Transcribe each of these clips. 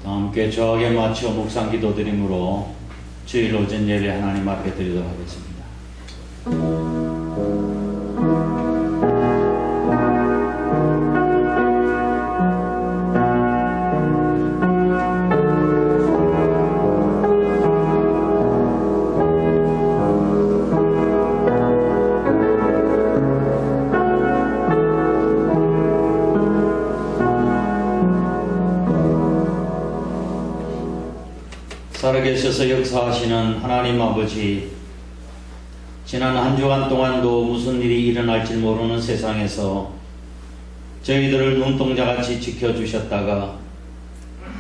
함께 저하게 맞춰 묵상 기도드림으로 주일 오전 예배 하나님 앞에 드리도록 하겠습니다. 살아계셔서 역사하시는 하나님 아버지, 지난 한 주간 동안도 무슨 일이 일어날지 모르는 세상에서 저희들을 눈동자같이 지켜주셨다가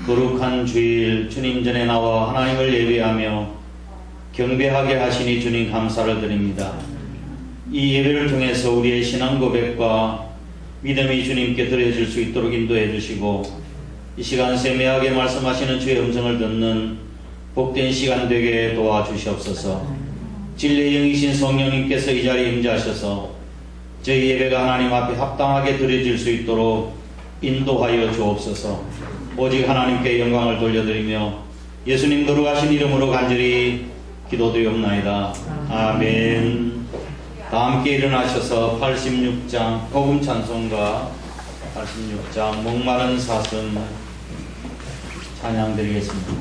거룩한 주일 주님 전에 나와 하나님을 예배하며 경배하게 하시니 주님 감사를 드립니다. 이 예배를 통해서 우리의 신앙 고백과 믿음이 주님께 드려질 수 있도록 인도해 주시고, 이 시간 세미하게 말씀하시는 주의 음성을 듣는 복된 시간 되게 도와주시옵소서. 진리의 영이신 성령님께서 이 자리에 임재하셔서 저희 예배가 하나님 앞에 합당하게 드려질 수 있도록 인도하여 주옵소서. 오직 하나님께 영광을 돌려드리며 예수님 거룩하신 이름으로 간절히 기도드리옵나이다. 아멘. 다 함께 일어나셔서 86장 복음 찬송가 86장 목마른 사슴 찬양 드리겠습니다.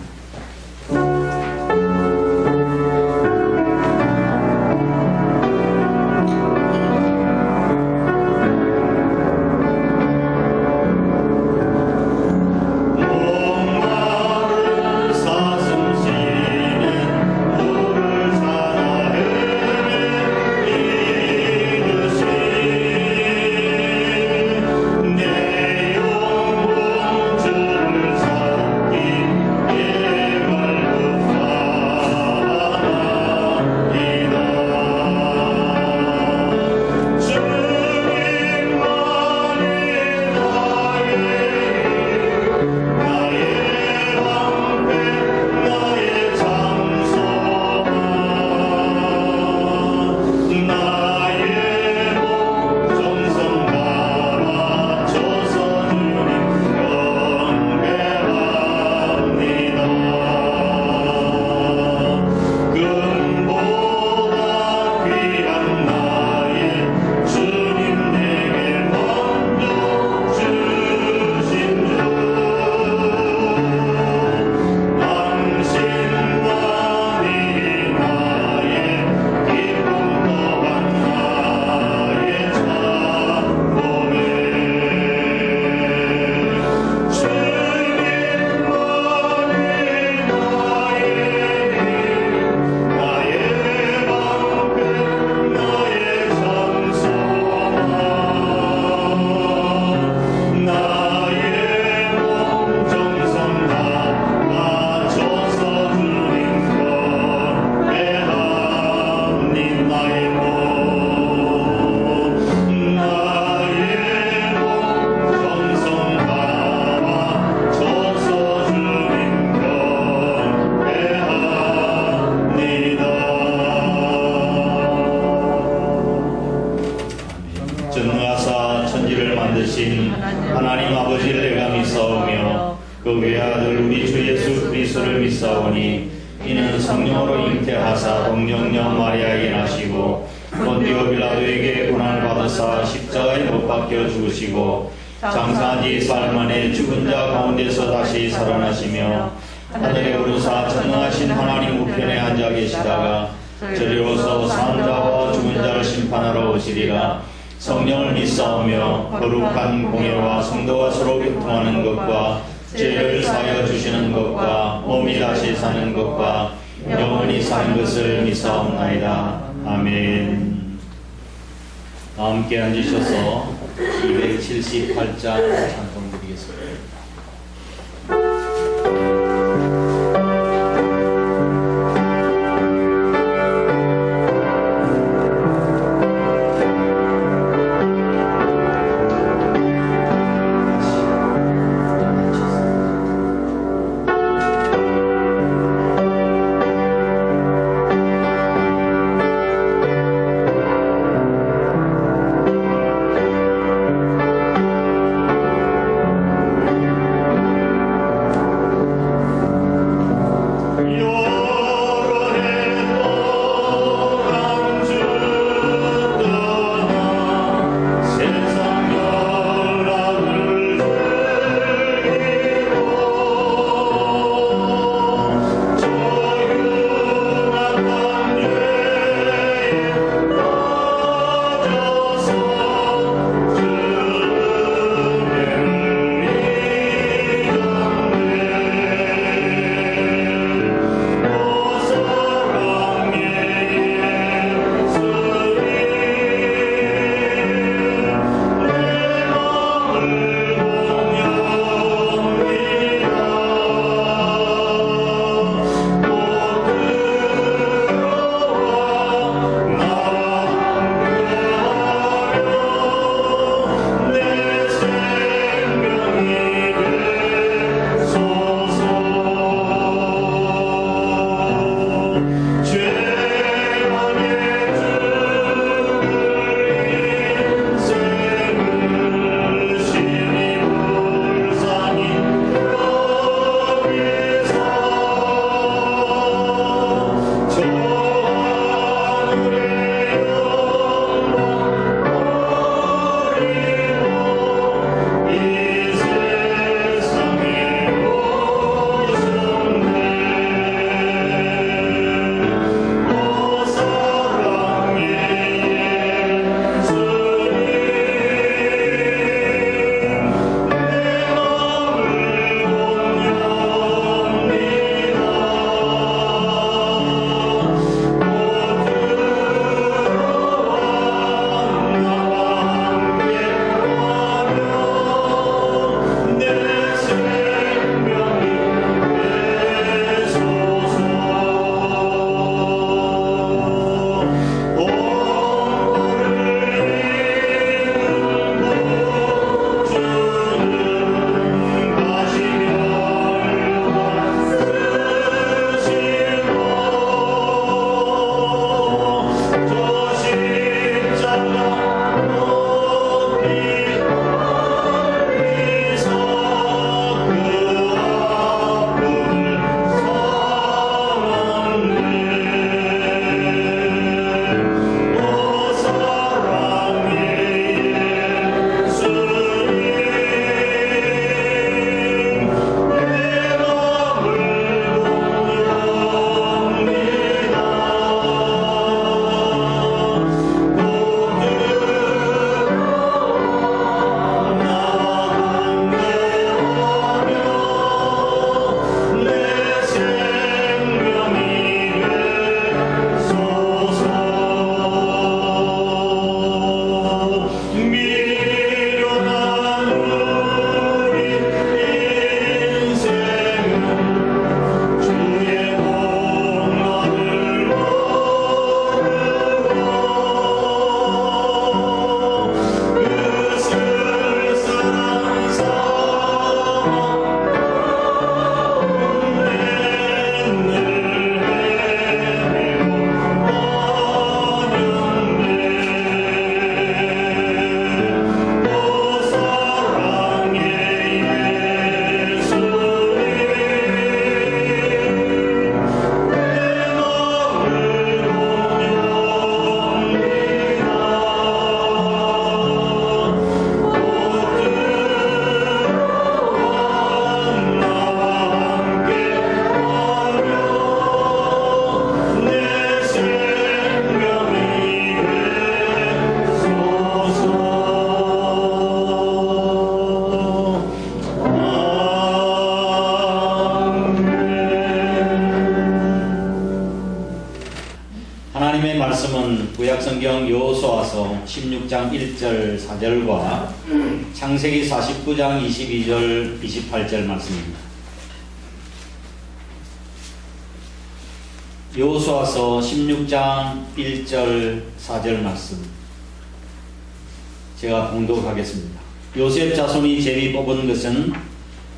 전능하사 천지를 만드신 하나님 아버지를 내가 믿사오며 그 외아들 우리 주 예수 그리스도를 믿사오니 이는 성령으로 잉태하사 동정녀 마리아에게 나시고 본디오 빌라도에게 고난을 받으사 십자가에 못 박혀 죽으시고 장사한 지 사흘 만에 죽은 자 가운데서 다시 살아나시며 하늘에 오르사 전능하신 하나님 우편에 앉아 계시다가 저리로서 산 자와 죽은 자를 심판하러 오시리라. 성령을 믿사오며 거룩한 공예와 성도가 서로 교통하는 것과 죄를 사하여 주시는 것과 몸이 다시 사는 것과 영원히 사는 것을 믿사옵나이다. 아멘. 함께 앉으셔서 278장 찬송 드리겠습니다. 말씀은 구약성경 여호수아서 16장 1절 4절과 창세기 49장 22절 28절 말씀입니다. 여호수아서 16장 1절 4절 말씀 제가 봉독하겠습니다. 요셉 자손이 제비 뽑은 것은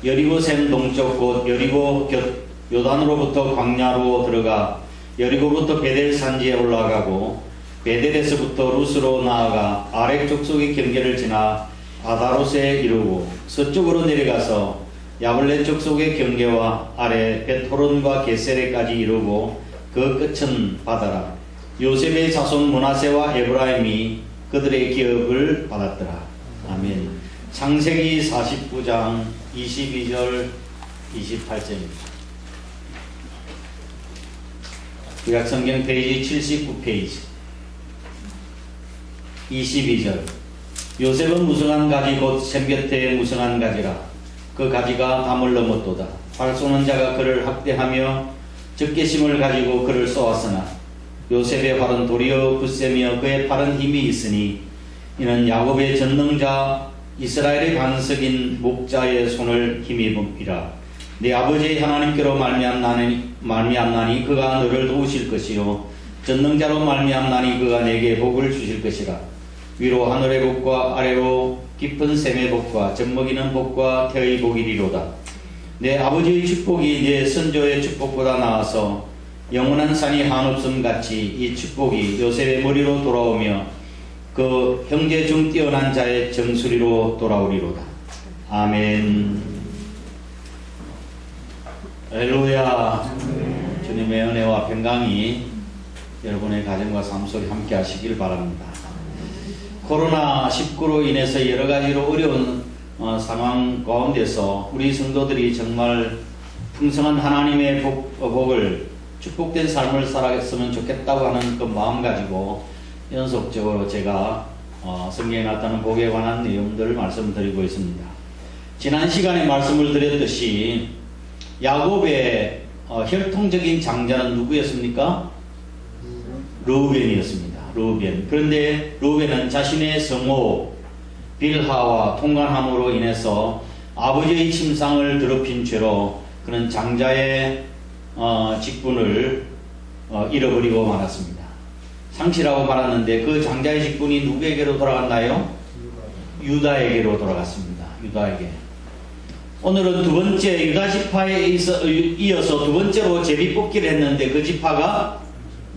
여리고샘 동쪽 곳 여리고 곁 요단으로부터 광야로 들어가 여리고부터 베델 산지에 올라가고 베델에서부터 루스로 나아가 아렉 족속의 경계를 지나 아다롯에 이르고 서쪽으로 내려가서 야블레 족속의 경계와 아래 벳호론과 게세레까지 이르고 그 끝은 바다라. 요셉의 자손 므낫세와 에브라임이 그들의 기업을 받았더라. 아멘. 창세기 49장 22절 28절입니다. 구약성경 페이지 79페이지 22절 요셉은 무성한 가지 곧 샘곁에 무성한 가지라. 그 가지가 담을 넘었도다. 활 쏘는 자가 그를 학대하며 적개심을 가지고 그를 쏘았으나 요셉의 활은 도리어 굳세며 그의 팔은 힘이 있으니 이는 야곱의 전능자 이스라엘의 반석인 목자의 손을 힘입음이라. 네 아버지의 하나님께로 말미암나니 그가 너를 도우실 것이요 전능자로 말미암나니 그가 내게 복을 주실 것이라. 위로 하늘의 복과 아래로 깊은 샘의 복과 젖먹이는 복과 태의 복이리로다. 내 아버지의 축복이 내 선조의 축복보다 나아서 영원한 산이 한없음 같이 이 축복이 요셉의 머리로 돌아오며 그 형제 중 뛰어난 자의 정수리로 돌아오리로다. 아멘. 할렐루야. 주님의 은혜와 평강이 여러분의 가정과 삶 속에 함께 하시길 바랍니다. 코로나19로 인해서 여러 가지로 어려운 상황 가운데서 우리 성도들이 정말 풍성한 하나님의 복을 축복된 삶을 살아갔으면 좋겠다고 하는 그 마음 가지고 연속적으로 제가 성경에 나타난 복에 관한 내용들을 말씀드리고 있습니다. 지난 시간에 말씀을 드렸듯이 야곱의 혈통적인 장자는 누구였습니까? 르우벤이었습니다. 르우벤. 그런데 르우벤은 자신의 성호 빌하와 통관함으로 인해서 아버지의 침상을 더럽힌 죄로 그는 장자의 직분을 잃어버리고 말았습니다. 상실하고 말았는데 그 장자의 직분이 누구에게로 돌아갔나요? 유다에게로 돌아갔습니다. 유다에게. 오늘은 두 번째 유다 지파에 이어서 두 번째로 제비 뽑기를 했는데 그 지파가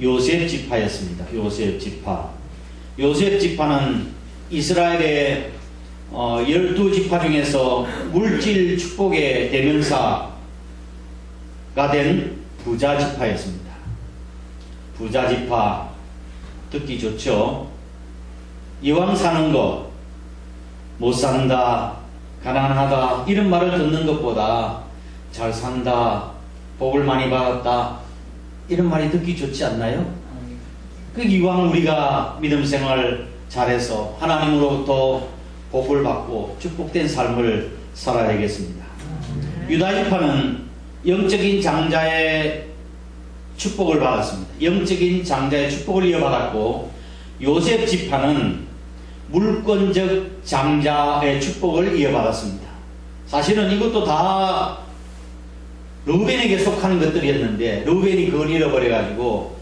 요셉 지파였습니다. 요셉 지파. 요셉 지파는 이스라엘의 12지파 중에서 물질 축복의 대명사가 된 부자 지파였습니다. 부자 지파 듣기 좋죠. 이왕 사는 것 못 산다, 가난하다 이런 말을 듣는 것보다 잘 산다, 복을 많이 받았다 이런 말이 듣기 좋지 않나요? 그 이왕 우리가 믿음 생활 잘해서 하나님으로부터 복을 받고 축복된 삶을 살아야 되겠습니다. 유다 지파는 영적인 장자의 축복을 받았습니다. 영적인 장자의 축복을 이어받았고 요셉 지파는 물권적 장자의 축복을 이어받았습니다. 사실은 이것도 다 르우벤에게 속하는 것들이었는데 르우벤이 그걸 잃어버려가지고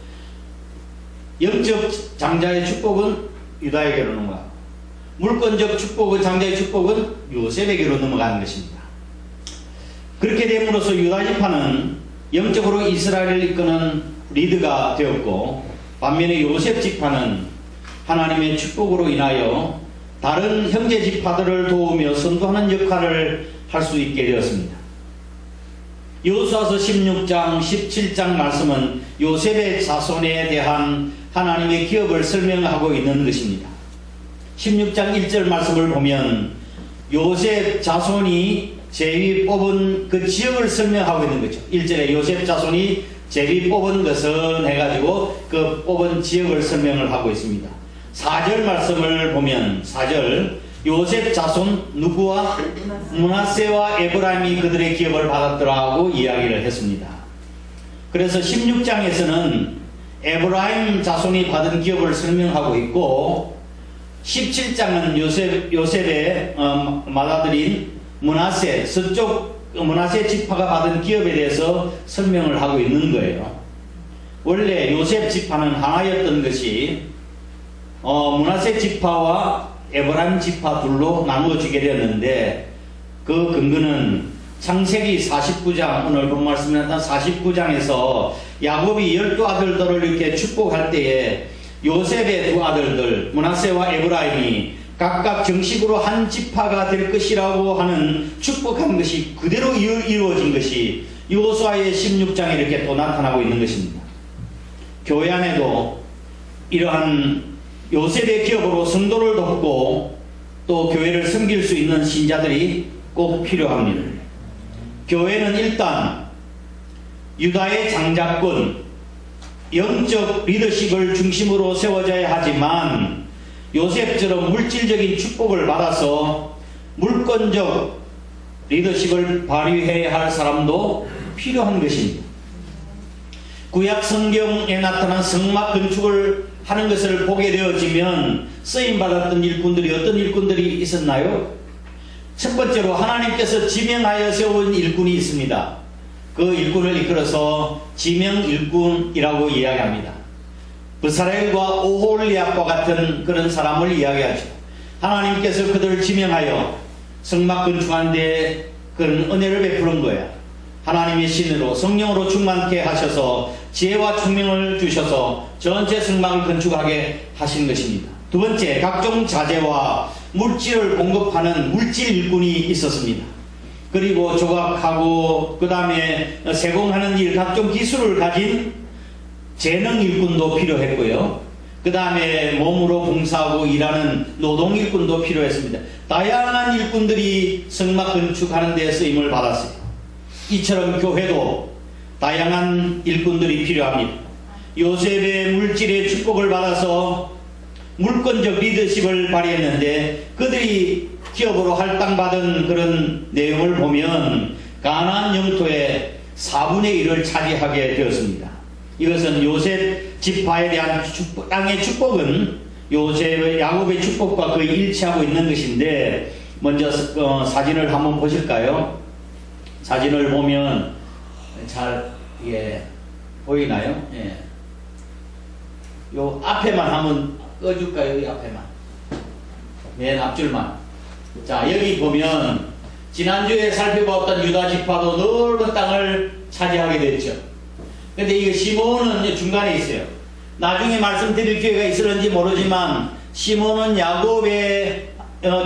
영적 장자의 축복은 유다에게로 넘어가고 물권적 축복의 장자의 축복은 요셉에게로 넘어가는 것입니다. 그렇게 됨으로써 유다 지파는 영적으로 이스라엘을 이끄는 리더가 되었고 반면에 요셉 지파는 하나님의 축복으로 인하여 다른 형제 지파들을 도우며 선도하는 역할을 할 수 있게 되었습니다. 여호수아서 16장 17장 말씀은 요셉의 자손에 대한 하나님의 기업을 설명하고 있는 것입니다. 16장 1절 말씀을 보면 요셉 자손이 제비 뽑은 그 지역을 설명하고 있는 거죠. 1절에 요셉 자손이 제비 뽑은 것은 해가지고 그 뽑은 지역을 설명을 하고 있습니다. 4절 말씀을 보면 4절 요셉 자손 누구와 므낫세와 에브라임이 그들의 기업을 받았더라 하고 이야기를 했습니다. 그래서 16장에서는 에브라임 자손이 받은 기업을 설명하고 있고 17장은 요셉의 맏아들인 므낫세 서쪽 므낫세 지파가 받은 기업에 대해서 설명을 하고 있는 거예요. 원래 요셉 지파는 하나였던 것이 므낫세 지파와 에브라임 지파 둘로 나누어지게 되었는데 그 근거는 창세기 49장 오늘 본 말씀에 나타난 49장에서 야곱이 12아들들을 이렇게 축복할 때에 요셉의 두 아들들 므낫세와 에브라임이 각각 정식으로 한 지파가 될 것이라고 하는 축복한 것이 그대로 이루어진 것이 여호수아의 16장에 이렇게 또 나타나고 있는 것입니다. 교회 안에도 이러한 요셉의 기업으로 성도를 돕고 또 교회를 섬길 수 있는 신자들이 꼭 필요합니다. 교회는 일단 유다의 장자권, 영적 리더십을 중심으로 세워져야 하지만 요셉처럼 물질적인 축복을 받아서 물권적 리더십을 발휘해야 할 사람도 필요한 것입니다. 구약 성경에 나타난 성막 건축을 하는 것을 보게 되어지면 쓰임받았던 일꾼들이 어떤 일꾼들이 있었나요? 첫 번째로 하나님께서 지명하여 세운 일꾼이 있습니다. 그 일꾼을 이끌어서 지명 일꾼이라고 이야기합니다. 브사렐과 오홀리압과 같은 그런 사람을 이야기하죠. 하나님께서 그들을 지명하여 성막 건축하는 데 그런 은혜를 베푸는 거야. 하나님의 신으로 성령으로 충만케 하셔서 지혜와 총명을 주셔서 전체 성막을 건축하게 하신 것입니다. 두 번째, 각종 자재와 물질을 공급하는 물질 일꾼이 있었습니다. 그리고 조각하고 그 다음에 세공하는 일, 각종 기술을 가진 재능 일꾼도 필요했고요. 그 다음에 몸으로 봉사하고 일하는 노동 일꾼도 필요했습니다. 다양한 일꾼들이 성막 건축하는 데 쓰임을 받았어요. 이처럼 교회도 다양한 일꾼들이 필요합니다. 요셉의 물질의 축복을 받아서 물권적 리더십을 발휘했는데 그들이 기업으로 할당받은 그런 내용을 보면 가나안 영토의 4분의 1을 차지하게 되었습니다. 이것은 요셉 지파에 대한 땅의 축복은 요셉의 야곱의 축복과 거의 일치하고 있는 것인데 먼저 사진을 한번 보실까요? 사진을 보면 잘 보이나요? 예. 요 앞에만 한번 꺼줄까요? 여기 앞에만. 맨 앞줄만. 자, 여기 보면 지난주에 살펴보았던 유다 지파도 넓은 땅을 차지하게 됐죠. 근데 이게 시몬은 중간에 있어요. 나중에 말씀드릴 기회가 있을는지 모르지만 시몬은 야곱의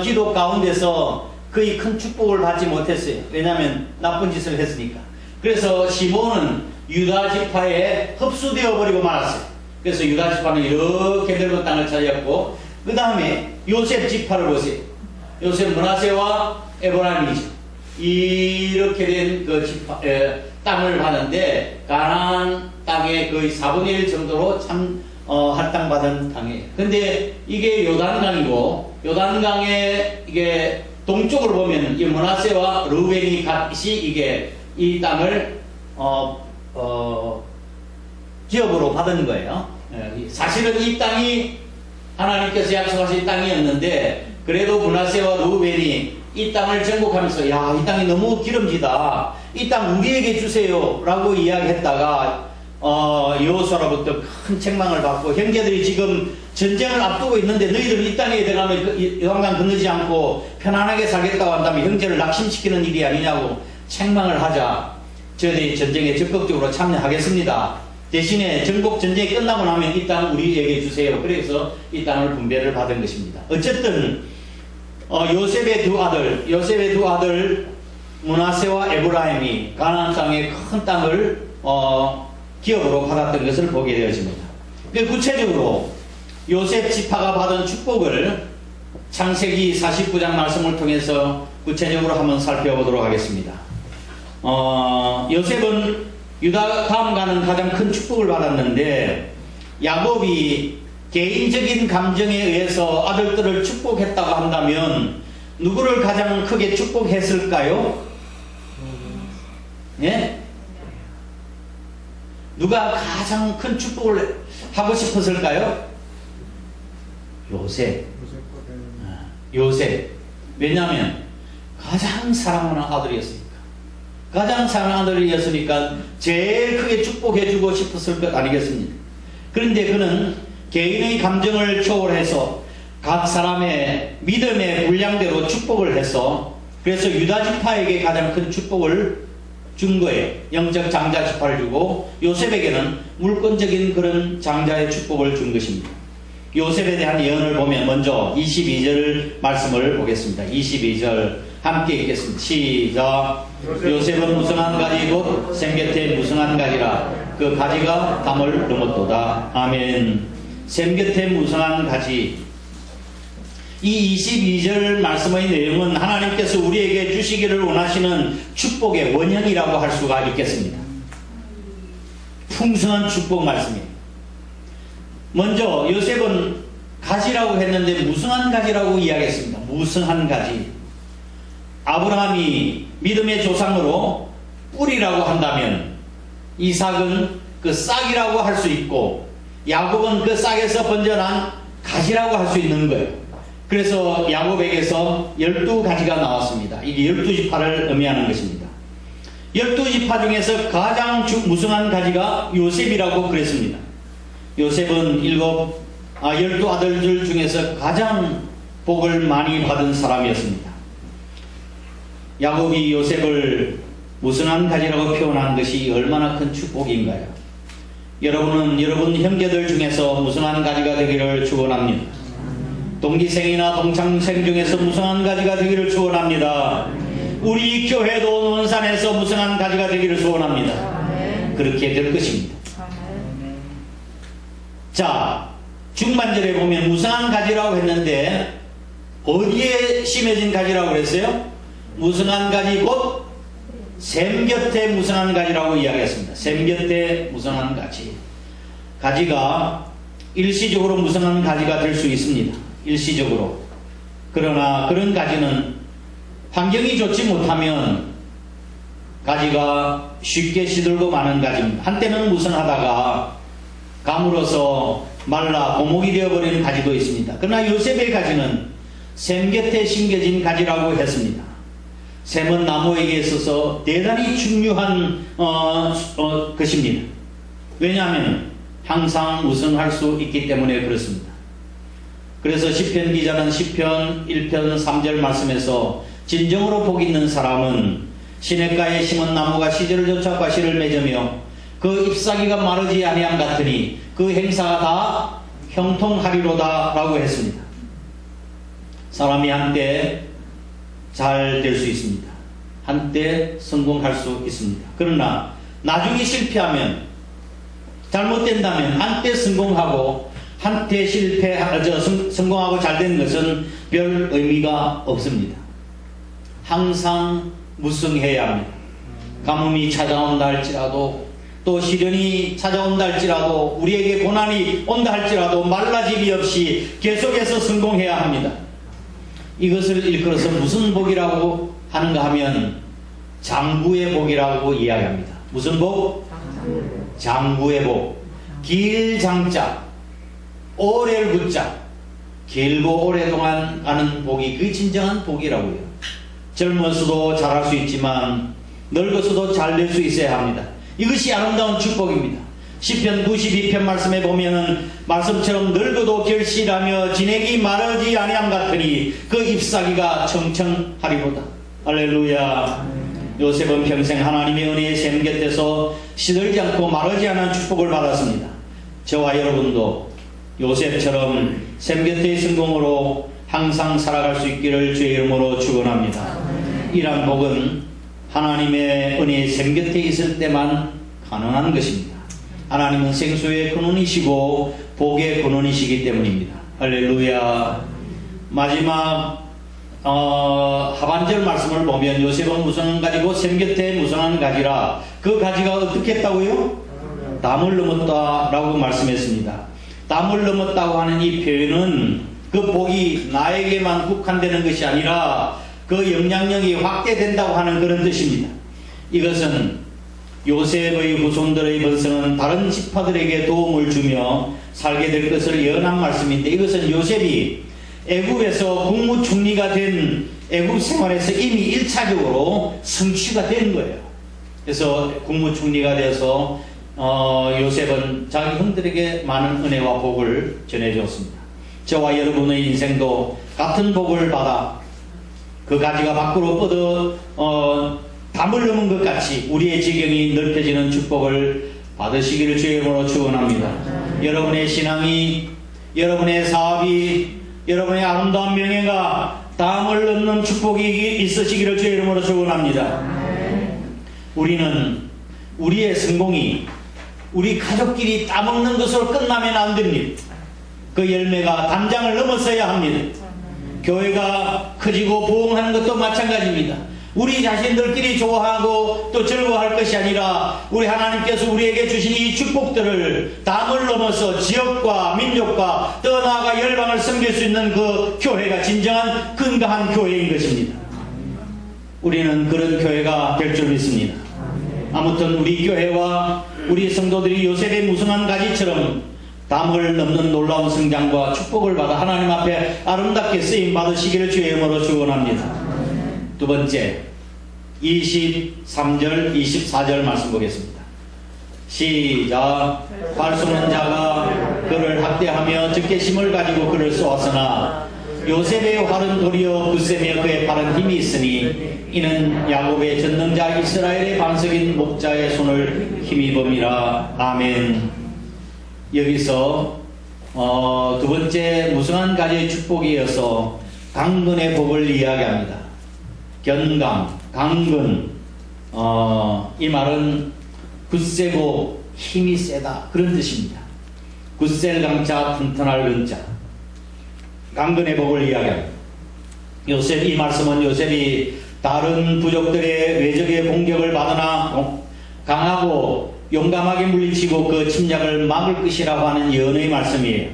기도 가운데서 거의 큰 축복을 받지 못했어요. 왜냐하면 나쁜 짓을 했으니까. 그래서 시몬은 유다 지파에 흡수되어 버리고 말았어요. 그래서 유다 지파는 이렇게 넓은 땅을 차지했고 그 다음에 요셉 지파를 보세요. 요셉 므낫세와 에브라임이죠. 이렇게 된 그 지파 땅을 받는데 가나안 땅의 거의 4분의 1 정도로 참 할당받은 땅이에요. 근데 이게 요단강이고 요단강의 이게 동쪽으로 보면 이 므낫세와 르우벤이 같이 이게 이 땅을 기업으로 받은 거예요. 사실은 이 땅이 하나님께서 약속하신 땅이었는데 그래도 므낫세와 르우벤이 이 땅을 정복하면서 야, 이 땅이 너무 기름지다. 이 땅 우리에게 주세요 라고 이야기했다가 여호수아로부터 큰 책망을 받고 형제들이 지금 전쟁을 앞두고 있는데 너희들은 이 땅에 들어가면 요단강 건너지 않고 편안하게 살겠다고 한다면 형제를 낙심시키는 일이 아니냐고 책망을 하자 저희들이 전쟁에 적극적으로 참여하겠습니다. 대신에 전국 전쟁이 끝나고 나면 이 땅 우리에게 주세요. 그래서 이 땅을 분배를 받은 것입니다. 어쨌든 요셉의 두 아들 므낫세와 에브라임이 가나안 땅의 큰 땅을 기업으로 받았던 것을 보게 되어집니다. 구체적으로 요셉 지파가 받은 축복을 창세기 49장 말씀을 통해서 구체적으로 한번 살펴보도록 하겠습니다. 요셉은 유다 다음가는 가장 큰 축복을 받았는데 야곱이 개인적인 감정에 의해서 아들들을 축복했다고 한다면 누구를 가장 크게 축복했을까요? 예? 누가 가장 큰 축복을 하고 싶었을까요? 요셉. 요셉. 왜냐하면 가장 사랑하는 아들이었으니까. 가장 사랑하는 아들이었으니까 제일 크게 축복해주고 싶었을 것 아니겠습니까? 그런데 그는 개인의 감정을 초월해서 각 사람의 믿음의 분량대로 축복을 해서 그래서 유다 지파에게 가장 큰 축복을 준 거예요. 영적 장자 지파를 주고 요셉에게는 물권적인 그런 장자의 축복을 준 것입니다. 요셉에 대한 예언을 보면 먼저 22절 말씀을 보겠습니다. 22절 함께 읽겠습니다. 시작. 요셉은 무성한 가지 곧 샘 곁에 무성한 가지라 그 가지가 담을 넘었도다. 아멘. 샘 곁에 무성한 가지. 이 22절 말씀의 내용은 하나님께서 우리에게 주시기를 원하시는 축복의 원형이라고 할 수가 있겠습니다. 풍성한 축복 말씀이에요. 먼저 요셉은 가지라고 했는데 무성한 가지라고 이야기했습니다. 무성한 가지. 아브라함이 믿음의 조상으로 뿌리라고 한다면 이삭은 그 싹이라고 할 수 있고 야곱은 그 싹에서 번져난 가지라고 할 수 있는 거예요. 그래서 야곱에게서 12가지가 나왔습니다. 이게 12지파를 의미하는 것입니다. 12지파 중에서 가장 무성한 가지가 요셉이라고 그랬습니다. 요셉은 12아들들 중에서 가장 복을 많이 받은 사람이었습니다. 야곱이 요셉을 무성한 가지라고 표현한 것이 얼마나 큰 축복인가요? 여러분은 여러분 형제들 중에서 무성한 가지가 되기를 축원합니다. 동기생이나 동창생 중에서 무성한 가지가 되기를 축원합니다. 우리 교회도 논산에서 무성한 가지가 되기를 축원합니다. 그렇게 될 것입니다. 자, 중반절에 보면 무성한 가지라고 했는데 어디에 심어진 가지라고 그랬어요? 무성한 가지 곧 샘 곁에 무성한 가지라고 이야기했습니다. 샘 곁에 무성한 가지. 가지가 일시적으로 무성한 가지가 될 수 있습니다. 일시적으로. 그러나 그런 가지는 환경이 좋지 못하면 가지가 쉽게 시들고 마는 가지입니다. 한때는 무성하다가 가물어서 말라 고목이 되어버리는 가지도 있습니다. 그러나 요셉의 가지는 샘 곁에 심겨진 가지라고 했습니다. 샘은 나무에게 있어서 대단히 중요한 것입니다. 왜냐하면 항상 우승할 수 있기 때문에 그렇습니다. 그래서 시편 기자는 시편 1편 3절 말씀에서 진정으로 복 있는 사람은 시냇가에 심은 나무가 시절을 쫓아 과실을 맺으며 그 잎사귀가 마르지 아니함 같으니 그 행사가 다 형통하리로다 라고 했습니다. 사람이 한때 잘 될 수 있습니다. 한때 성공할 수 있습니다. 그러나 나중에 실패하면 잘못된다면 한때 성공하고 한때 성공하고 잘 된 것은 별 의미가 없습니다. 항상 무성해야 합니다. 가뭄이 찾아온다 할지라도 또 시련이 찾아온다 할지라도 우리에게 고난이 온다 할지라도 말라짐이 없이 계속해서 성공해야 합니다. 이것을 일컬어서 무슨 복이라고 하는가 하면 장부의 복이라고 이야기합니다. 무슨 복? 장부의 복. 길장자 오래를 붙자 길고 오랫동안 가는 복이 그 진정한 복이라고요. 젊어서도 잘할 수 있지만 늙어서도 잘 될 수 있어야 합니다. 이것이 아름다운 축복입니다. 시편 92편 말씀에 보면은 말씀처럼 늙어도 결실하며 진액이 마르지 아니함 같으니 그 잎사귀가 청청하리로다. 할렐루야. 요셉은 평생 하나님의 은혜의 샘 곁에서 시들지 않고 마르지 않은 축복을 받았습니다. 저와 여러분도 요셉처럼 샘 곁의 성공으로 항상 살아갈 수 있기를 주의 이름으로 축원합니다. 이러한 복은 하나님의 은혜의 샘 곁에 있을 때만 가능한 것입니다. 하나님은 생수의 근원이시고 복의 근원이시기 때문입니다. 할렐루야. 마지막 하반절 말씀을 보면 요셉은 무성한 가지고 샘 곁에 무성한 가지라 그 가지가 어떻게 했다고요? 담을 넘었다 라고 말씀했습니다. 담을 넘었다고 하는 이 표현은 그 복이 나에게만 국한되는 것이 아니라 그 영향력이 확대된다고 하는 그런 뜻입니다. 이것은 요셉의 후손들의 번성은 다른 지파들에게 도움을 주며 살게 될 것을 예언한 말씀인데, 이것은 요셉이 애굽에서 국무총리가 된 애굽 생활에서 이미 1차적으로 성취가 된 거예요. 그래서 국무총리가 되어서 요셉은 자기 형들에게 많은 은혜와 복을 전해주었습니다. 저와 여러분의 인생도 같은 복을 받아 그 가지가 밖으로 뻗어 담을 넘은 것 같이 우리의 지경이 넓혀지는 축복을 받으시기를 주의 이름으로 축원합니다. 여러분의 신앙이, 여러분의 사업이, 여러분의 아름다운 명예가 담을 넘는 축복이 있으시기를 주의 이름으로 축원합니다. 우리는 우리의 성공이 우리 가족끼리 따먹는 것으로 끝나면 안 됩니다. 그 열매가 담장을 넘어서야 합니다. 교회가 커지고 부흥하는 것도 마찬가지입니다. 우리 자신들끼리 좋아하고 또 즐거워할 것이 아니라 우리 하나님께서 우리에게 주신 이 축복들을 담을 넘어서 지역과 민족과 더 나아가 열방을 섬길 수 있는 그 교회가 진정한 건강한 교회인 것입니다. 우리는 그런 교회가 될 줄 믿습니다. 아무튼 우리 교회와 우리 성도들이 요셉의 무성한 가지처럼 담을 넘는 놀라운 성장과 축복을 받아 하나님 앞에 아름답게 쓰임 받으시기를 주의 이름으로 축원합니다. 두 번째, 23절, 24절 말씀 보겠습니다. 시작. 활 쏘는 자가 그를 학대하며 적개심을 가지고 그를 쏘았으나 요셉의 활은 도리어 굳세며 그의 팔은 힘이 있으니 이는 야곱의 전능자 이스라엘의 반석인 목자의 손을 힘입음이라. 아멘. 여기서 두 번째 무성한 가지의 축복에 이어서 강건의 복을 이야기합니다. 견강, 강건, 이 말은 굳세고 힘이 세다, 그런 뜻입니다. 굳셀 강자, 튼튼할 근자, 강건의 복을 이야기합니다. 이 말씀은 요셉이 다른 부족들의 외적의 공격을 받으나 강하고 용감하게 물리치고 그 침략을 막을 것이라고 하는 예언의 말씀이에요.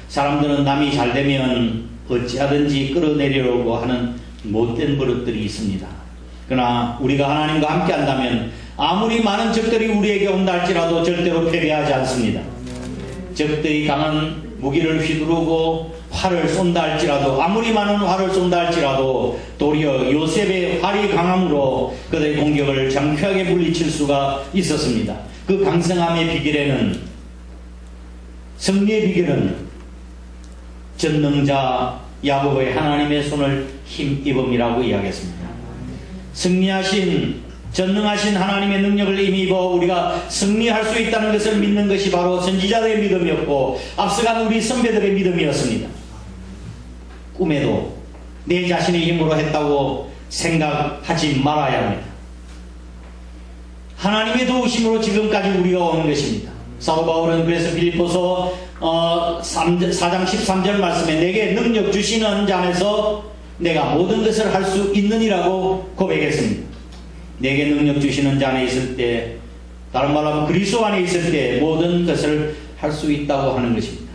사람들은 남이 잘 되면 어찌하든지 끌어내려고 하는 못된 버릇들이 있습니다. 그러나 우리가 하나님과 함께 한다면 아무리 많은 적들이 우리에게 온다 할지라도 절대로 패배하지 않습니다. 적들이 강한 무기를 휘두르고 활을 쏜다 할지라도, 아무리 많은 활을 쏜다 할지라도 도리어 요셉의 활이 강함으로 그들의 공격을 장쾌하게 물리칠 수가 있었습니다. 그 강성함의 비결에는, 승리의 비결은 전능자 야곱의 하나님의 손을 힘입음이라고 이야기했습니다. 승리하신, 전능하신 하나님의 능력을 힘입어 우리가 승리할 수 있다는 것을 믿는 것이 바로 선지자들의 믿음이었고 앞서간 우리 선배들의 믿음이었습니다. 꿈에도 내 자신의 힘으로 했다고 생각하지 말아야 합니다. 하나님의 도우심으로 지금까지 우리가 오는 것입니다. 사도 바울은 그래서 빌립보서 4장 13절 말씀에 내게 능력 주시는 자 안에서 내가 모든 것을 할 수 있느니라고 고백했습니다. 내게 능력 주시는 자 안에 있을 때, 다른 말로 하면 그리스도 안에 있을 때 모든 것을 할 수 있다고 하는 것입니다.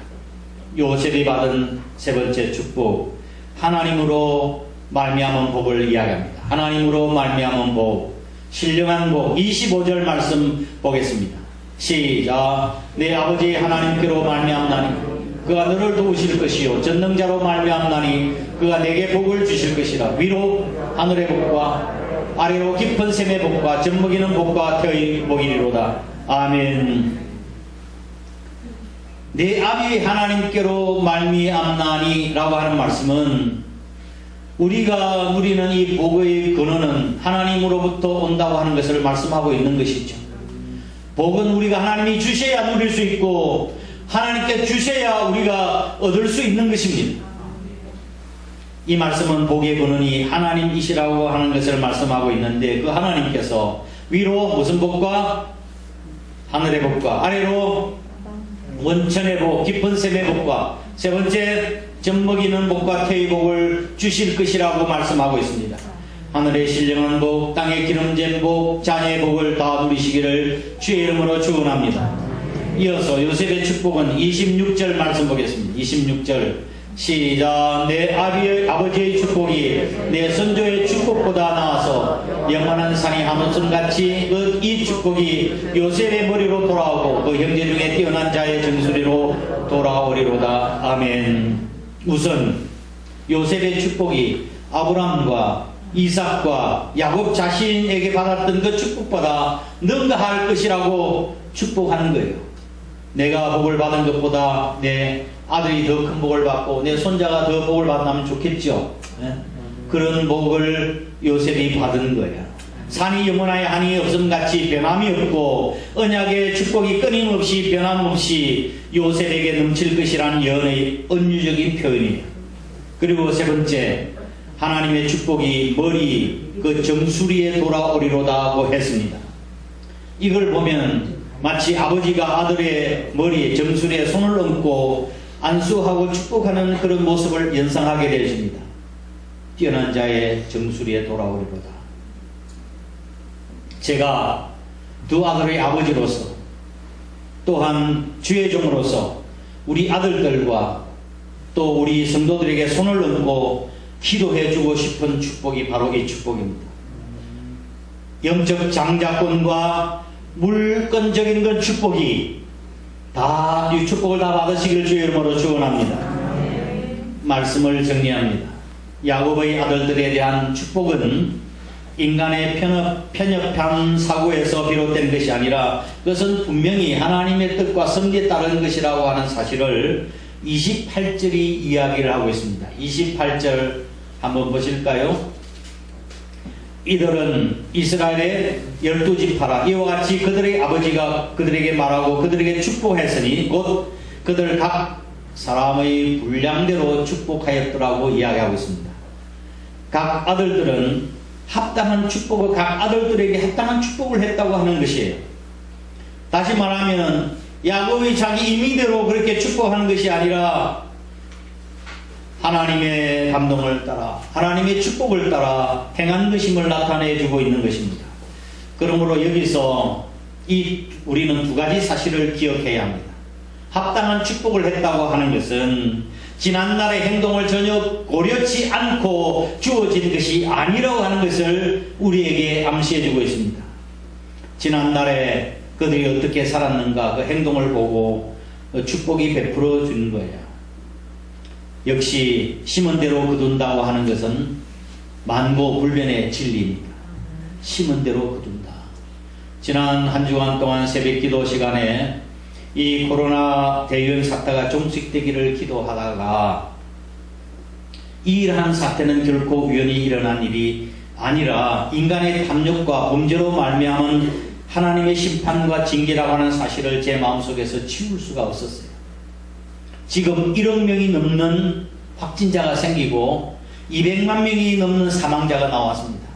요셉이 받은 세 번째 축복, 하나님으로 말미암은 복을 이야기합니다. 하나님으로 말미암은 복, 신령한 복. 25절 말씀 보겠습니다. 시작. 내 아버지 하나님께로 말미암나니 그가 너를 도우실 것이요 전능자로 말미암나니 그가 내게 복을 주실 것이라. 위로 하늘의 복과 아래로 깊은 샘의 복과 젖먹이는 복과 태의 복이리로다. 아멘. 내 아비 하나님께로 말미암나니 라고 하는 말씀은 우리가 누리는 이 복의 근원은 하나님으로부터 온다고 하는 것을 말씀하고 있는 것이죠. 복은 우리가 하나님이 주셔야 누릴 수 있고 하나님께 주셔야 우리가 얻을 수 있는 것입니다. 이 말씀은 복의 근원이 하나님이시라고 하는 것을 말씀하고 있는데 그 하나님께서 위로 무슨 복과 하늘의 복과 아래로 원천의 복, 깊은 샘의 복과 세 번째 젖먹이는 복과 태의 복을 주실 것이라고 말씀하고 있습니다. 하늘의 신령한 복, 땅의 기름진 복, 자녀의 복을 다 누리시기를 주의 이름으로 축원합니다. 이어서 요셉의 축복은 26절 말씀 보겠습니다. 26절 시작. 내 아버지의 축복이 내 선조의 축복보다 나아서 영원한 산이 하늘섬같이 이 축복이 요셉의 머리로 돌아오고 그 형제 중에 뛰어난 자의 정수리로 돌아오리로다. 아멘. 우선 요셉의 축복이 아브라함과 이삭과 야곱 자신에게 받았던 그 축복보다 능가할 것이라고 축복하는 거예요. 내가 복을 받은 것보다 내 아들이 더 큰 복을 받고 내 손자가 더 복을 받으면 좋겠죠. 그런 복을 요셉이 받은 거예요. 산이 영원하여 한이 없음같이 변함이 없고 언약의 축복이 끊임없이 변함없이 요셉에게 넘칠 것이라는 예언의 은유적인 표현이에요. 그리고 세 번째, 하나님의 축복이 머리 그 정수리에 돌아오리로다고 했습니다. 이걸 보면 마치 아버지가 아들의 머리에 정수리에 손을 얹고 안수하고 축복하는 그런 모습을 연상하게 되어집니다. 뛰어난 자의 정수리에 돌아오리로다. 제가 두 아들의 아버지로서 또한 주의 종으로서 우리 아들들과 또 우리 성도들에게 손을 얹고 기도해 주고 싶은 축복이 바로 이 축복입니다. 영적 장자권과 물건적인 건 축복이 다 이 축복을 다 받으시길 주의 이름으로 축원합니다. 말씀을 정리합니다. 야곱의 아들들에 대한 축복은 인간의 편협한 사고에서 비롯된 것이 아니라 그것은 분명히 하나님의 뜻과 섭리에 따른 것이라고 하는 사실을 28절이 이야기를 하고 있습니다. 28절 한번 보실까요? 이들은 이스라엘의 12지파라 이와 같이 그들의 아버지가 그들에게 말하고 그들에게 축복했으니 곧 그들 각 사람의 분량대로 축복하였더라고 이야기하고 있습니다. 각 아들들은 합당한 축복을 각 아들들에게 합당한 축복을 했다고 하는 것이에요. 다시 말하면 야곱이 자기 임의대로 그렇게 축복하는 것이 아니라 하나님의 감동을 따라 하나님의 축복을 따라 행한 것임을 나타내주고 있는 것입니다. 그러므로 여기서 우리는 두 가지 사실을 기억해야 합니다. 합당한 축복을 했다고 하는 것은 지난날의 행동을 전혀 고려치 않고 주어진 것이 아니라고 하는 것을 우리에게 암시해주고 있습니다. 지난날에 그들이 어떻게 살았는가 그 행동을 보고 축복이 베풀어 주는 거예요. 역시 심은 대로 거둔다고 하는 것은 만고불변의 진리입니다. 심은 대로 거둔다. 지난 한 주간 동안 새벽기도 시간에 이 코로나 대유행 사태가 종식되기를 기도하다가 이러한 사태는 결코 우연히 일어난 일이 아니라 인간의 탐욕과 범죄로 말미암은 하나님의 심판과 징계라고 하는 사실을 제 마음속에서 지울 수가 없었어요. 지금 1억 명이 넘는 확진자가 생기고 200만 명이 넘는 사망자가 나왔습니다.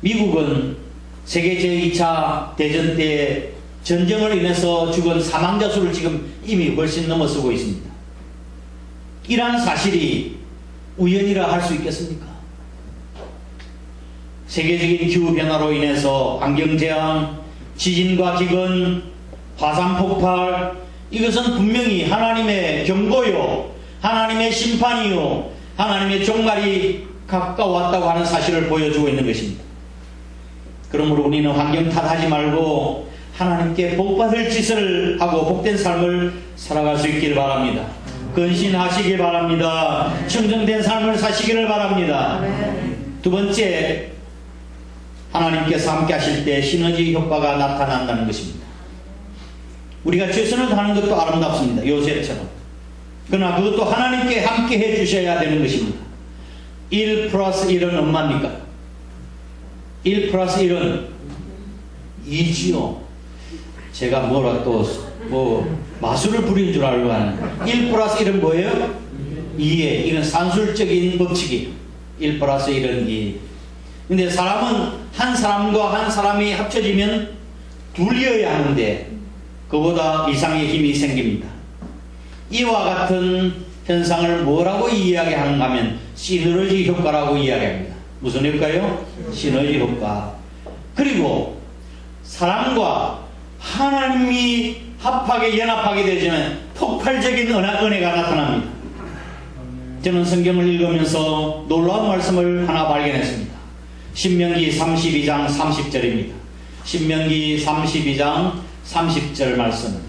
미국은 세계 제2차 대전 때 전쟁을 인해서 죽은 사망자 수를 지금 이미 훨씬 넘어서고 있습니다. 이러한 사실이 우연이라 할 수 있겠습니까? 세계적인 기후변화로 인해서 환경재앙, 지진과 기근, 화산폭발 이것은 분명히 하나님의 경고요 하나님의 심판이요 하나님의 종말이 가까웠다고 하는 사실을 보여주고 있는 것입니다. 그러므로 우리는 환경 탓하지 말고 하나님께 복받을 짓을 하고 복된 삶을 살아갈 수 있기를 바랍니다. 근신하시길 바랍니다. 청정된 삶을 사시기를 바랍니다. 두 번째, 하나님께서 함께 하실 때 시너지 효과가 나타난다는 것입니다. 우리가 최선을 다하는 것도 아름답습니다. 요셉처럼. 그러나 그것도 하나님께 함께 해주셔야 되는 것입니다. 1 플러스 1은 얼마입니까? 1 플러스 1은 2지요. 제가 마술을 부린 줄 알고 하는 1 플러스 1은 뭐예요? 2에 이건 산술적인 법칙이에요. 1 플러스 1은 2. 근데 사람은 한 사람과 한 사람이 합쳐지면 둘이어야 하는데 그보다 이상의 힘이 생깁니다. 이와 같은 현상을 뭐라고 이야기하는가 하면 시너지 효과라고 이야기합니다. 무슨 효과요? 시너지 효과. 그리고 사람과 하나님이 합하게 연합하게 되지만 폭발적인 은혜가 나타납니다. 저는 성경을 읽으면서 놀라운 말씀을 하나 발견했습니다. 신명기 32장 30절입니다. 신명기 32장 30절 말씀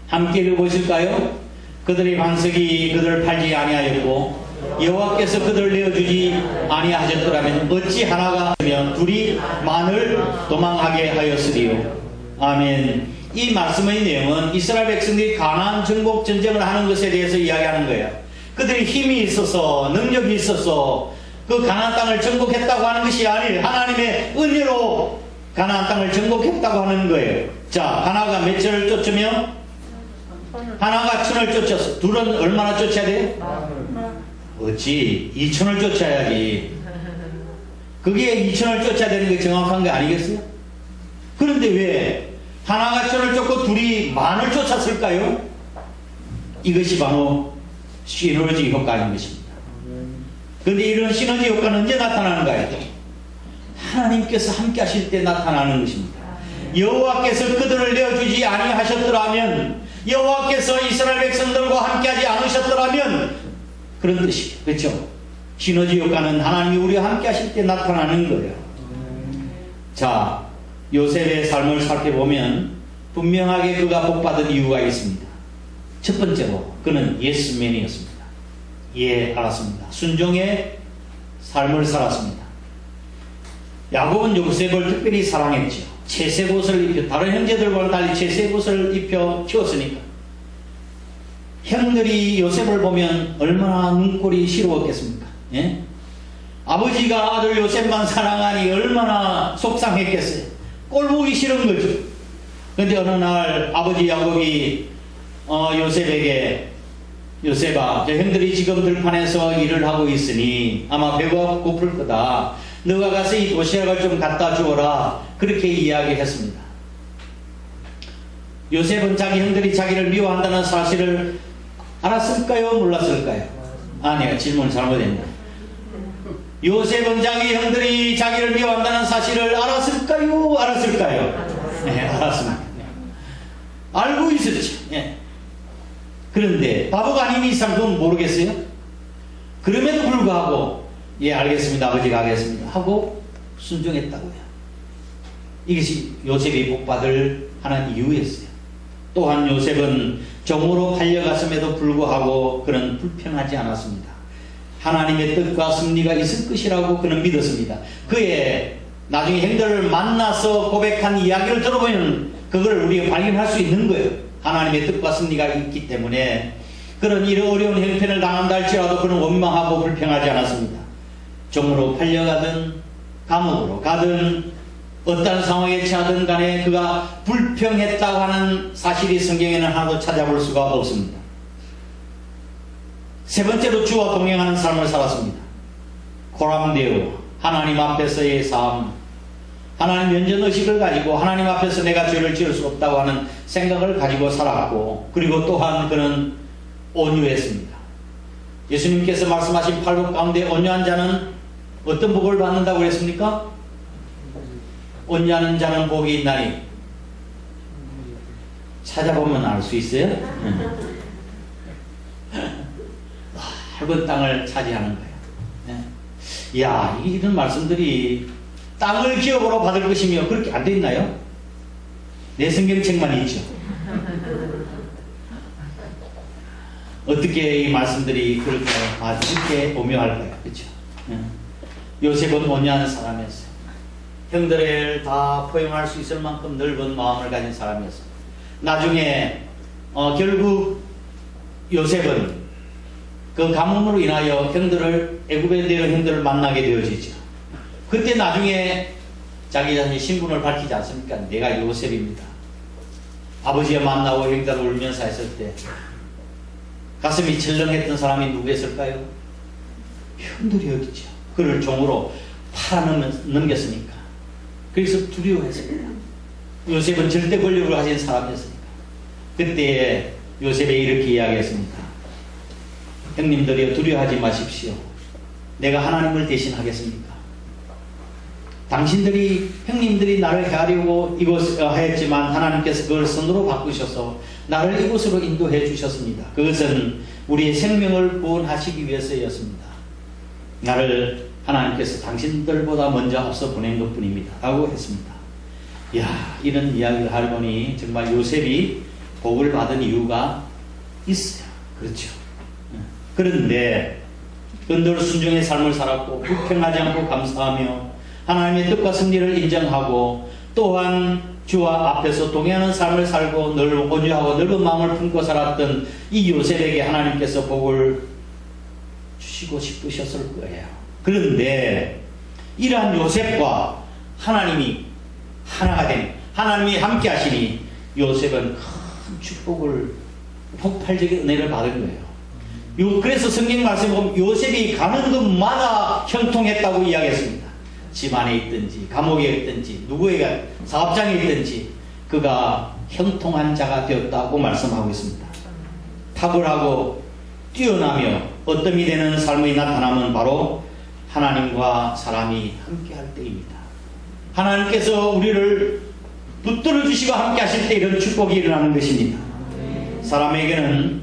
함께 읽어보실까요? 그들의 반석이 그들을 팔지 아니하였고 여호와께서 그들을 내어주지 아니하셨더라면 어찌 하나가 면 둘이 만을 도망하게 하였으리요. 아멘. 이 말씀의 내용은 이스라엘 백성들이 가나안 정복 전쟁을 하는 것에 대해서 이야기하는 거예요. 그들이 힘이 있어서 능력이 있어서 그 가나안 땅을 정복했다고 하는 것이 아니에요. 하나님의 은혜로 가나안 땅을 정복했다고 하는 거예요. 자, 하나가 몇 천을 쫓으며 하나가 천을 쫓았어. 둘은 얼마나 쫓아야 돼요? 어찌 2천을 쫓아야지. 그게 2천을 쫓아야 되는 게 정확한 게 아니겠어요? 그런데 왜 하나가 천을 쫓고 둘이 만을 쫓았을까요? 이것이 바로 시너지 효과인 것입니다. 그런데 이런 시너지 효과는 언제 나타나는가요? 하나님께서 함께 하실 때 나타나는 것입니다. 여호와께서 그들을 내어주지 아니하셨더라면, 여호와께서 이스라엘 백성들과 함께하지 않으셨더라면, 그런 뜻이에요. 그렇죠? 시너지 효과는 하나님이 우리와 함께 하실 때 나타나는 거예요. 자, 요셉의 삶을 살펴보면 분명하게 그가 복받은 이유가 있습니다. 첫 번째로 그는 예스맨이었습니다. 예, 알았습니다. 순종의 삶을 살았습니다. 야곱은 요셉을 특별히 사랑했죠. 채색 옷을 입혀, 다른 형제들과는 달리 채색 옷을 입혀 키웠으니까. 형들이 요셉을 보면 얼마나 눈꼴이 시루었겠습니까? 예? 아버지가 아들 요셉만 사랑하니 얼마나 속상했겠어요. 꼴 보기 싫은 거죠. 그런데 어느 날 아버지 야곱이 요셉에게, 요셉아, 저 형들이 지금 들판에서 일을 하고 있으니 아마 배가 고플 거다. 너가 가서 이 도시락을 좀 갖다 주어라. 그렇게 이야기했습니다. 요셉은 자기 형들이 자기를 미워한다는 사실을 알았을까요? 몰랐을까요? 아니요, 질문 잘못했네요. 요셉은 자기 형들이 자기를 미워한다는 사실을 알았을까요? 알았을까요? 네, 알았습니다. 알고 있었죠. 네. 그런데 바보가 아닌 이상 그건 모르겠어요? 그럼에도 불구하고 예, 알겠습니다. 아버지가 하겠습니다 하고 순종했다고요. 이것이 요셉이 복받을 하는 이유였어요. 또한 요셉은 종으로 팔려갔음에도 불구하고 그는 불평하지 않았습니다. 하나님의 뜻과 승리가 있을 것이라고 그는 믿었습니다. 그의 나중에 형들을 만나서 고백한 이야기를 들어보면 그걸 우리가 발견할 수 있는 거예요. 하나님의 뜻과 승리가 있기 때문에 그런 이런 어려운 형편을 당한다 할지라도 그는 원망하고 불평하지 않았습니다. 종으로 팔려가든 감옥으로 가든 어떤 상황에 처하든 간에 그가 불평했다고 하는 사실이 성경에는 하나도 찾아볼 수가 없습니다. 세 번째로 주와 동행하는 삶을 살았습니다. 코람데오, 하나님 앞에서의 삶, 하나님 면전의식을 가지고 하나님 앞에서 내가 죄를 지을 수 없다고 하는 생각을 가지고 살았고, 그리고 또한 그는 온유했습니다. 예수님께서 말씀하신 팔복 가운데 온유한 자는 어떤 복을 받는다고 그랬습니까? 온유하는 자는 복이 있나니. 찾아보면 알 수 있어요? 넓은 땅을 차지하는 거예요. 이야, 이런 말씀들이 땅을 기업으로 받을 것이며 그렇게 안 돼 있나요? 내 성경책만 있죠. 어떻게 이 말씀들이 그렇게 아주 쉽게 오묘할까요? 그렇죠? 요셉은 온유한 사람이었어요. 형들을 다 포용할 수 있을 만큼 넓은 마음을 가진 사람이었어요. 나중에 결국 요셉은 그 가뭄으로 인하여 형들을, 애굽에 내려온 형들을 만나게 되어지죠. 그때 나중에 자기 자신의 신분을 밝히지 않습니까? 내가 요셉입니다. 아버지와 만나고 형들을 울면서 했을 때 가슴이 철렁했던 사람이 누구였을까요? 형들이었죠. 그를 종으로 팔아넘겼으니까. 그래서 두려워했습니다. 요셉은 절대 권력을 가진 사람이었으니까. 그때 요셉이 이렇게 이야기했습니다. 형님들이여, 두려워하지 마십시오. 내가 하나님을 대신하겠습니까? 당신들이 형님들이 나를 헤아리고 이곳 하였지만 하나님께서 그걸 선으로 바꾸셔서 나를 이곳으로 인도해 주셨습니다. 그것은 우리의 생명을 구원하시기 위해서였습니다. 나를 하나님께서 당신들보다 먼저 앞서 보낸 것뿐입니다. 라고 했습니다. 이야, 이런 이야기를 하려니 정말 요셉이 복을 받은 이유가 있어요. 그렇죠. 그런데 늘 순종의 삶을 살았고 불평하지 않고 감사하며 하나님의 뜻과 승리를 인정하고 또한 주와 앞에서 동행하는 삶을 살고 늘 온유하고 넓은 마음을 품고 살았던 이 요셉에게 하나님께서 복을 주시고 싶으셨을 거예요. 그런데 이러한 요셉과 하나님이 하나가 된 하나님이 함께 하시니 요셉은 큰 축복을 폭발적인 은혜를 받은 거예요. 그래서 성경 말씀에 보면 요셉이 가는 곳마다 형통했다고 이야기했습니다. 집 안에 있든지 감옥에 있든지 누구에게 사업장에 있든지 그가 형통한 자가 되었다고 말씀하고 있습니다. 탁월하고 뛰어나며 어뜸이 되는 삶의 나타남은 바로 하나님과 사람이 함께할 때입니다. 하나님께서 우리를 붙들어 주시고 함께 하실 때 이런 축복이 일어나는 것입니다. 사람의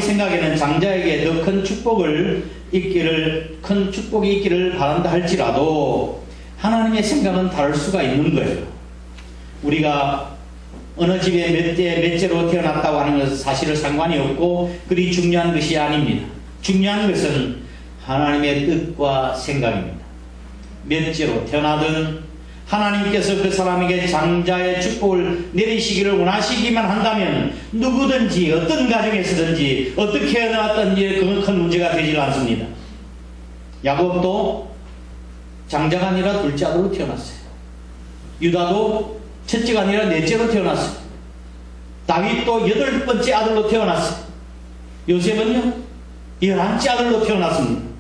생각에는 장자에게 더 큰 축복이 있기를 바란다 할지라도 하나님의 생각은 다를 수가 있는 거예요. 우리가 어느 집에 몇째로 태어났다고 하는 것은 사실은 상관이 없고 그리 중요한 것이 아닙니다. 중요한 것은 하나님의 뜻과 생각입니다. 몇째로 태어나든 하나님께서 그 사람에게 장자의 축복을 내리시기를 원하시기만 한다면 누구든지 어떤 가정에서든지 어떻게 해놨든지 그건 큰 문제가 되질 않습니다. 야곱도 장자가 아니라 둘째 아들로 태어났어요. 유다도 첫째가 아니라 넷째로 태어났어요. 다윗도 8번째 아들로 태어났어요. 요셉은요 11째 아들로 태어났습니다.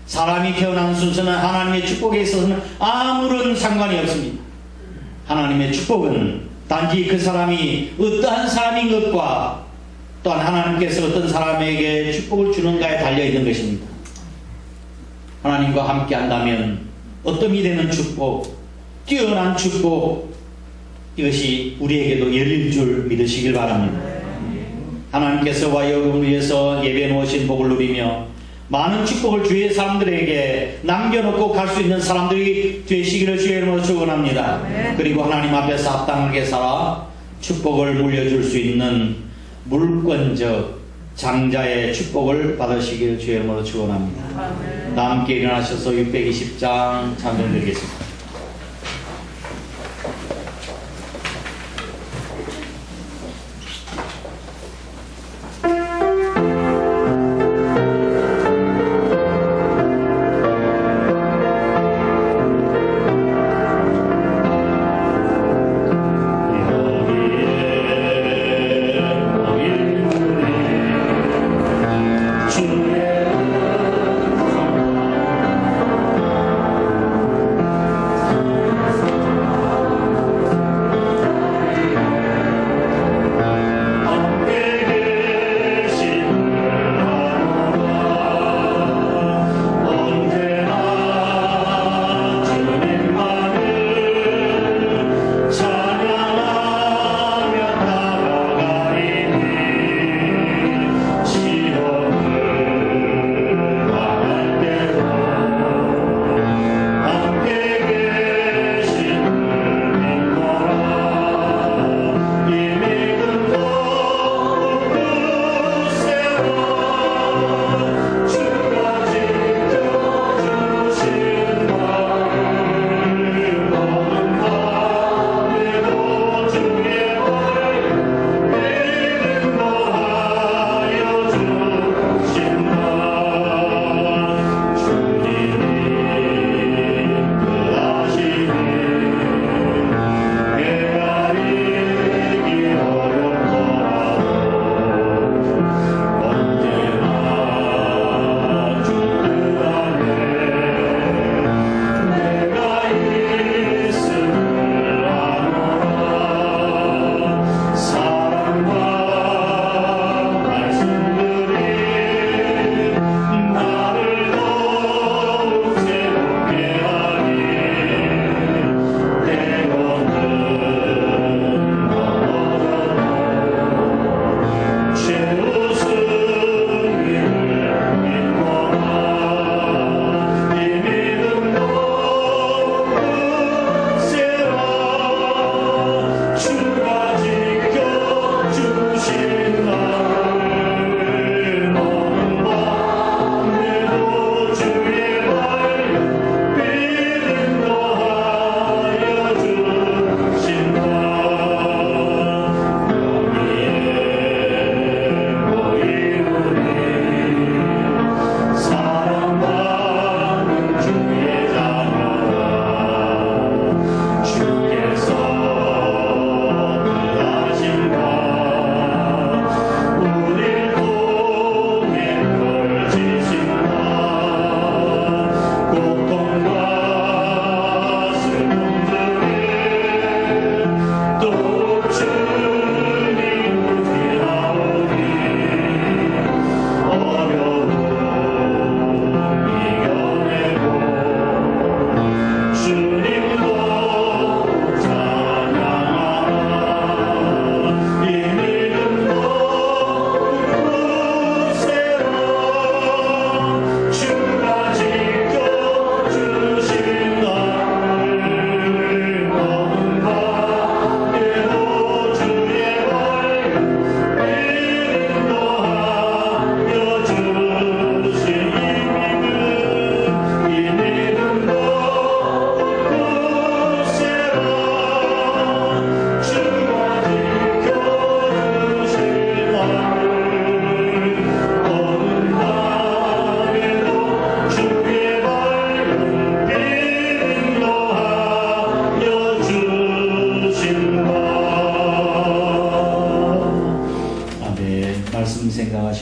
사람이 태어난 순서는 하나님의 축복에 있어서는 아무런 상관이 없습니다. 하나님의 축복은 단지 그 사람이 어떠한 사람인 것과 또한 하나님께서 어떤 사람에게 축복을 주는가에 달려있는 것입니다. 하나님과 함께 한다면 어떤 이되는 축복, 뛰어난 축복, 이것이 우리에게도 열릴 줄 믿으시길 바랍니다. 하나님께서와 여러분을 위해서 예배 놓으신 복을 누리며 많은 축복을 주위의 사람들에게 남겨놓고 갈 수 있는 사람들이 되시기를 주의 이름으로 축원합니다. 그리고 하나님 앞에서 합당하게 살아 축복을 물려줄 수 있는 물권적 장자의 축복을 받으시기를 주의 이름으로 축원합니다. 다 함께 일어나셔서 620장 찬송 드리겠습니다.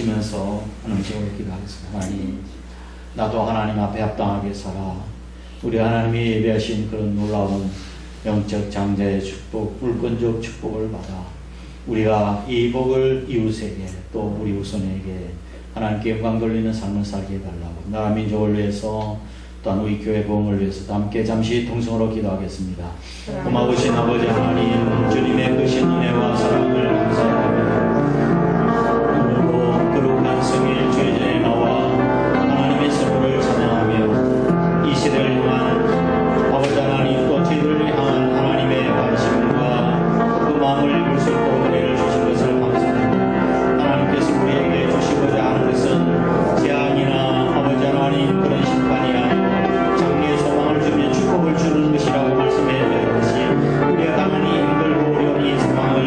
기도하시면서 하는 제목을 기도하겠습니다. 하나님, 나도 하나님 앞에 합당하게 살아 우리 하나님이 예배하신 그런 놀라운 영적 장자의 축복, 불건적 축복을 받아 우리가 이 복을 이웃에게 또 우리 후손에게 하나님께 영광 돌리는 삶을 살게 해달라고, 나라 민족을 위해서 또한 우리 교회 보험을 위해서도 함께 잠시 동성으로 기도하겠습니다. 고마우신 아버지 하나님, 주님의 크신 은혜와 사랑을 감사합니다. 오늘도 거룩한 성일 주의 전에 나와 하나님의 선물을 찬양하며 이 시대를 향한 아버지 하나님 또 저희들을 향한 하나님의 관심과 그 마음을 읽을 수 있도록 은혜를 주신 것을 감사합니다. 하나님께서 우리에게 주시고자 하는 것은 재앙이나 아버지 하나님 그런 심판이 아니고 장래의 소망을 주며 축복을 주는 것이라고 말씀해 주셨듯이 우리가 당연히 힘들고 어려운 이 상황을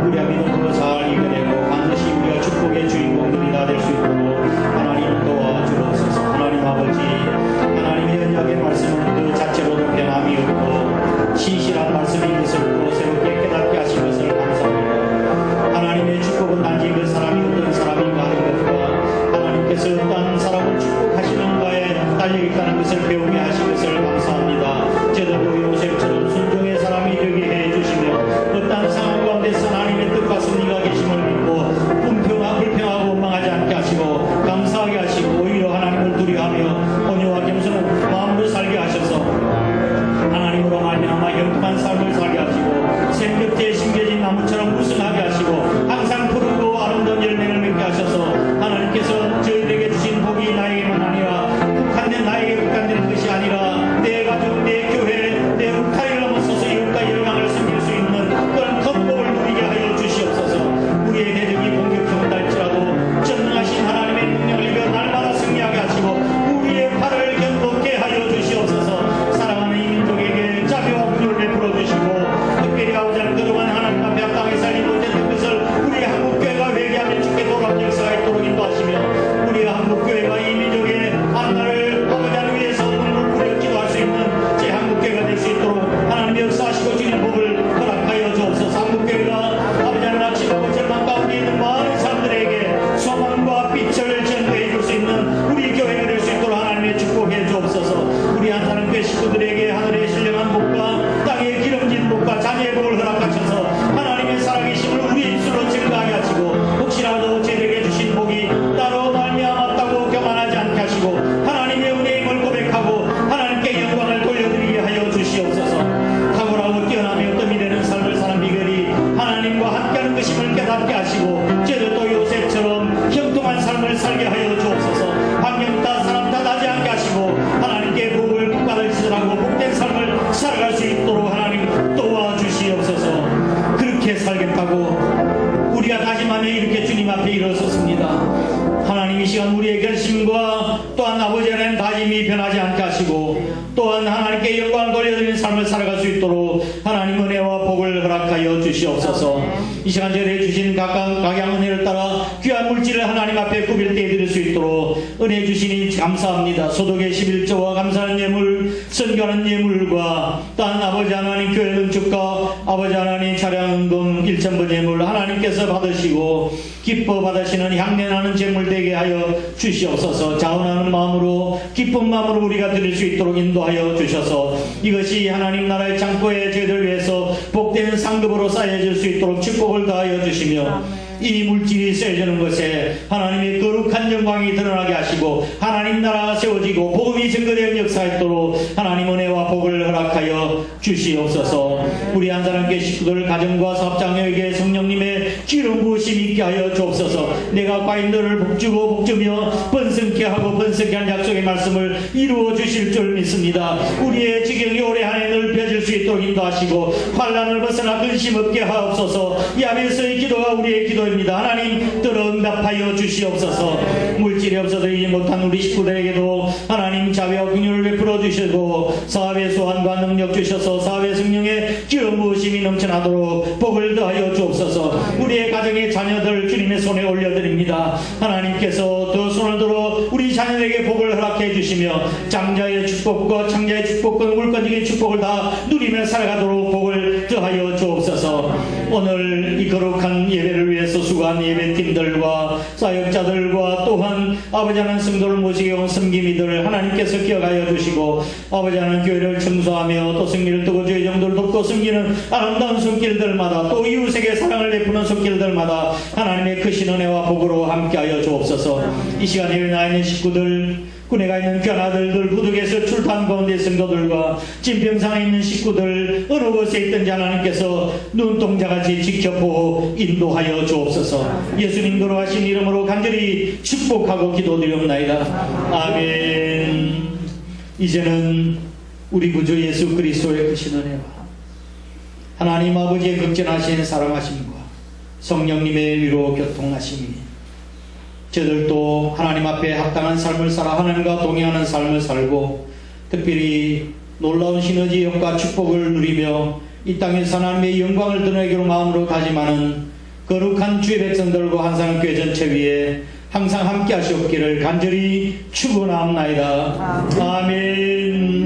우리가 믿음으로 잘 이겨내고 반드시 우리가 축복의 주인공들이 다 될 수 있도록 하나님 도와주옵소서. 하나님 아버지, 하나님의 언약의 말씀은 그 자체로도 변함이 없고 신실한 말씀인 것을 또 새롭게 깨닫게 하신 것을 감사합니다. 하나님의 축복은 단지 그 사람이 어떤 사람인가 하는 것과 하나님께서 어떤 사람을 축복하시는가에 달려있다는 것을 배우게 하신 것을 감사합니다. 저들도 요셉처럼 순종의 사람이 되게 해주시며 어떤 상황 가운데서 하나님의 뜻과 섭리가 계심을 믿고 불평하고 원망하지 않게 하시고 감사하게 하시고 오히려 하나님을 두려워하며 온유와 겸손한 마음으로 살게 하셔서 하나님으로 말미암아 영원한 삶을 살게 하시고 생명체에 심겨진 나무처럼 무성하게 하시고 항상 푸르고 아름다운 열매를 맺게 하셔서 하나님께서 저희들에게 주신 복이 나에게만 아니라 나에게 국한되는 것이 아니라 내 가족, 내 교회, 내 울타리를 넘어서서 이웃과 열방을 섬길 수 있는 그런 큰 복을 누리게 하여 주시옵소서. 우리의 대적이 공격해온다 할지라도 전능하신 하나님의 능력을 입어 날마다 승리하게 하시고 우리의 팔을 견고케 하여 주시옵소서. 사랑하는 이 민족에게 자비와 긍휼을 베풀어 주시고 특별히 아버지 하나님 그동안 하나님 앞에 합당하게 살지 못했던 것을 우리 한국교회가 회개하며 주께 돌아온 역사가 있도록 인도하시며 우리 한국교회가 이 민족의 하나를 하나님 역사하시고 주님 복을 허락하여 주옵소서. 한국교회가 아버지 하나님 낙심하고 절망 가운데 있는 많은 사람들에게 소망과 빛을 전도해 줄 수 있는 우리 교회가 될 수 있도록 하나님의 축복해 주옵소서. 우리 한 사람 교회 식구들에게 하늘의 신령한 복과 땅의 기름진 복과 자녀의 복을 허락하셔서 하나님의 살아계심을 우리 입술로 증거하게 하시고 혹시라도 저에게 주신 복이 따로 말미암았다고 교만하지 않게 하시고 하나님의 은혜의 힘을 고백하고 하나님께 영광을 돌려드리게 하여 주시옵소서. 탁월하고 뛰어나며 어떤 되는 삶을 사는 비결이 하나님과 함께하는 것임을 깨닫게 하시고 저희들도 요셉처럼 형통한 삶을 살게 하여 주옵소서. 환경 다 사람 다 나지 않게 하시고 하나님께 복을 복받으시더라고 복된 삶을 살아갈 수 있도록 하나님 도와주시옵소서. 그렇게 살겠다고 우리가 다짐하며 이렇게 주님 앞에 일어섰습니다. 하나님 이 시간 우리의 결심과 또한 아버지 하나님 다짐이 변하지 않게 하시고 또한 하나님께 영광을 돌려드리는 삶을 살아갈 수 있도록 하나님 은혜와 복을 허락하여 주시옵소서. 이 시간 저희에게 주신 각양 은혜를 따라 귀한 물질을 하나님 앞에 구별되어 드릴 수 있도록 은혜 주시니 감사합니다. 소득의 11조와 감사하는 예물, 선교하는 예물과 또한 아버지 하나님 교회 등축과 아버지 하나님 차량금 1,000번 예물 하나님께서 받으시고 기뻐 받으시는 향내나는 제물 되게 하여 주시옵소서. 자원하는 마음으로 기쁜 마음으로 우리가 드릴 수 있도록 인도하여 주셔서 이것이 하나님 나라의 창고에 저희들 위해서 복된 상급으로 쌓여질 수 있도록 축복을 다하여 주시며 이 물질이 쓰여지는 것에 하나님의 거룩한 영광이 드러나게 하시고 하나님 나라가 세워지고 복음이 증거되는 역사가 있도록 하나님 은혜와 복을 허락하여 주시옵소서. 우리 한 사람께 식구들 가정과 사업장에게 성령님의 기름 부으심이 있게 하여 주옵소서. 내가 과연 너를 복주고 복주며 번성케 하고 번성케 한 약속의 말씀을 이루어 주실 줄 믿습니다. 우리의 지경이 올해 한 해 넓혀질 수 있도록 인도하시고 환난을 벗어나 근심 없게 하옵소서. 야베스의 기도가 우리의 기도입니다. 하나님 들어 응답하여 주시옵소서. 물질이 없어드리지 못한 우리 식구들에게도 하나님 자비와 긍휼을 베풀어 주시고 사업의 소환과 능력 주셔서 사업의 성령의 기름 부으심이 넘쳐나도록 복을 더하여 주옵소서. 우리의 가정의 자녀들 주님의 손에 올려드립니다. 하나님께서 더 손을 들어 우리 자녀에게 복을 허락해 주시며 장자의 축복과 창자의 축복과 물건적인 축복을 다 누리며 살아가도록 복을 더하여 주옵소서. 오늘 이 거룩한 예배를 위해서 수고한 예배팀들과 사역자들과 또한 아버지 하나님 성도를 모시게 온 섬김이들 하나님께서 기억하여 주시고 아버지 하나님 교회를 청소하며 또 승리를 뜨고 주의 정도를 돕고 섬기는 아름다운 손길들마다 또 이웃에게 사랑을 베푸는 손길들마다 하나님의 크신 은혜와 복으로 함께하여 주옵소서. 이 시간에 나 있는 식구들 군에가 있는 견아들들 부득에서 출탄 가운데 성도들과 찐병상에 있는 식구들 어느 곳에 있든지 하나님께서 눈동자같이 지켜보고 인도하여 주옵소서. 예수님 걸어가신 이름으로 간절히 축복하고 기도드리옵나이다. 아멘. 이제는 우리 구주 예수 그리스도의 크신 은혜와 하나님 아버지의 극진하신 사랑하심과 성령님의 위로 교통하심이 저들도 하나님 앞에 합당한 삶을 살아 하나님과 동행하는 삶을 살고 특별히 놀라운 시너지역과 축복을 누리며 이 땅에서 하나님의 영광을 드러내기로 마음으로 다짐하는 거룩한 주의 백성들과 한상교회 전체 위에 항상 함께 하시옵기를 간절히 축원하옵나이다. 아멘.